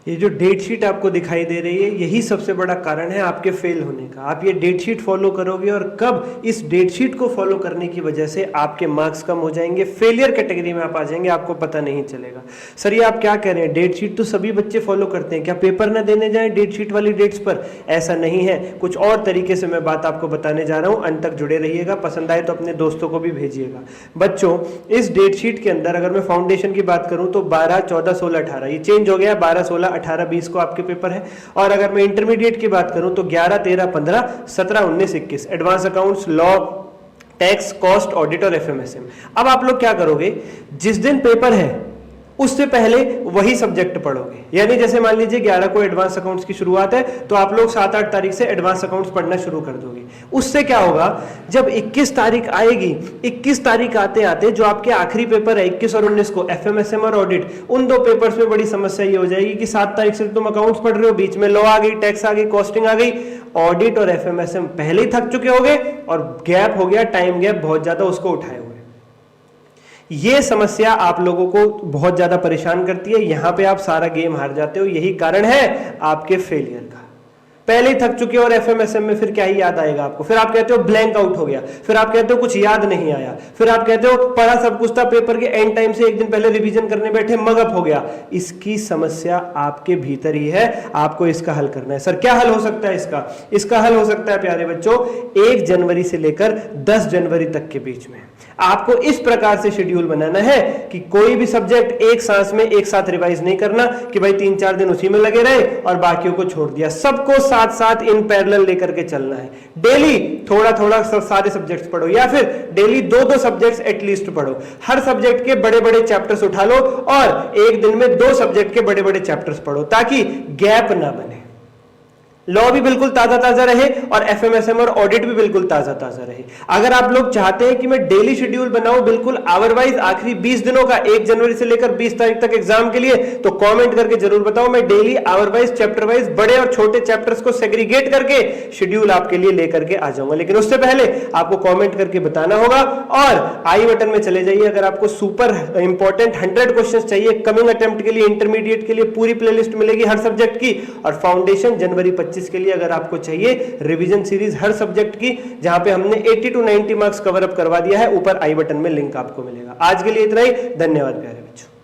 ये जो date sheet आपको दिखाई दे रही है यही सबसे बड़ा कारण है आपके फेल होने का। आप ये डेट शीट फॉलो करोगे और कब इस डेट शीट को फॉलो करने की वजह से आपके मार्क्स कम हो जाएंगे, फेलियर कैटेगरी में आप आ जाएंगे, आपको पता नहीं चलेगा। सर ये आप क्या कह रहे हैं, डेट शीट तो सभी बच्चे फॉलो करते हैं, क्या पेपर ना देने जाएं डेट शीट वाली डेट्स पर? ऐसा नहीं है, कुछ और तरीके से मैं बात आपको बताने जा रहा हूं। अंत तक जुड़े रहिएगा, पसंद आए तो अपने दोस्तों को भी भेजिएगा। बच्चों इस डेट शीट के अंदर अगर मैं फाउंडेशन की बात करूं तो 12, 14, 16, 18 ये चेंज हो गया, 12, 16, 18, 20 को आपके पेपर है। और अगर मैं इंटरमीडिएट की बात करूं तो 11, 13, 15, 17, 19, 21 advance accounts, law, tax, cost, audit और एफएमएसएम। अब आप लोग क्या करोगे, जिस दिन पेपर है उससे पहले वही सब्जेक्ट पढ़ोगे। यानी जैसे मान लीजिए 11 को एडवांस अकाउंट्स की शुरुआत है तो आप लोग 7-8 तारीख से एडवांस अकाउंट्स पढ़ना शुरू कर दोगे। उससे क्या होगा, जब 21 तारीख आएगी, 21 तारीख आते आते जो आपके आखिरी पेपर है 21 और 19 को एफएमएसएम और ऑडिट, उन दो पेपर्स में बड़ी समस्या ये हो जाएगी कि 7 तारीख से तुम अकाउंट्स पढ़ रहे हो, बीच में लॉ आ गई, टैक्स आ गई, कॉस्टिंग आ गई, ऑडिट और एफएमएसएम पहले ही थक चुके होगे और गैप हो गया, टाइम गैप बहुत ज्यादा, उसको उठाए हुए। ये समस्या आप लोगों को बहुत ज्यादा परेशान करती है, यहां पे आप सारा गेम हार जाते हो। यही कारण है आपके फेलियर का। पहले ही थक चुके हो और एफएमएसएम में फिर क्या ही याद आएगा आपको, फिर आप कहते हो ब्लैंक आउट हो गया, फिर आप कहते हो कुछ याद नहीं आया, फिर आप कहते हो पढ़ा सब कुछ था, पेपर के एंड टाइम से एक दिन पहले रिवीजन करने बैठे मगअप हो गया। इसकी समस्या आपके भीतर ही है, आपको इसका हल करना है। सर क्या हल हो सकता है इसका? इसका हल हो सकता है प्यारे बच्चों, 1 जनवरी से लेकर 10 जनवरी तक के बीच में आपको इस प्रकार से शेड्यूल बनाना है कि कोई भी सब्जेक्ट एक सांस में एक साथ रिवाइज नहीं करना कि भाई 3-4 दिन उसी में लगे रहे और बाकियों को छोड़ दिया। सबको साथ साथ इन पैरेलल लेकर के चलना है। डेली थोड़ा थोड़ा सारे सब्जेक्ट्स पढ़ो या फिर डेली 2-2 सब्जेक्ट्स एटलीस्ट पढ़ो। हर सब्जेक्ट के बड़े बड़े चैप्टर्स उठा लो और एक दिन में 2 सब्जेक्ट के बड़े बड़े चैप्टर्स पढ़ो ताकि गैप ना बने। लॉ भी बिल्कुल ताजा ताजा रहे और एफएमएसएम और ऑडिट भी बिल्कुल ताजा ताजा रहे। अगर आप लोग चाहते हैं कि मैं डेली शेड्यूल बनाऊं बिल्कुल आवर वाइज आखिरी 20 दिनों का, 1 जनवरी से लेकर 20 तारीख तक एग्जाम के लिए, तो कमेंट करके जरूर बताओ। मैं daily hour wise, chapter wise बड़े और छोटे चैप्टर्स को सेग्रीगेट करके शेड्यूल आपके लिए लेकर के आ जाऊंगा। लेकिन उससे पहले आपको कॉमेंट करके बताना होगा और आई बटन में चले जाइए अगर आपको सुपर इंपॉर्टेंट 100 क्वेश्चन चाहिए कमिंग अटेम्प्ट के लिए, इंटरमीडिएट के लिए पूरी प्लेलिस्ट मिलेगी हर सब्जेक्ट की। और फाउंडेशन जनवरी 25 के लिए अगर आपको चाहिए रिवीजन सीरीज हर सब्जेक्ट की, जहां पे हमने 80 to 90 मार्क्स कवर अप करवा दिया है, ऊपर आई बटन में लिंक आपको मिलेगा। आज के लिए इतना ही, धन्यवाद प्यारे बच्चों।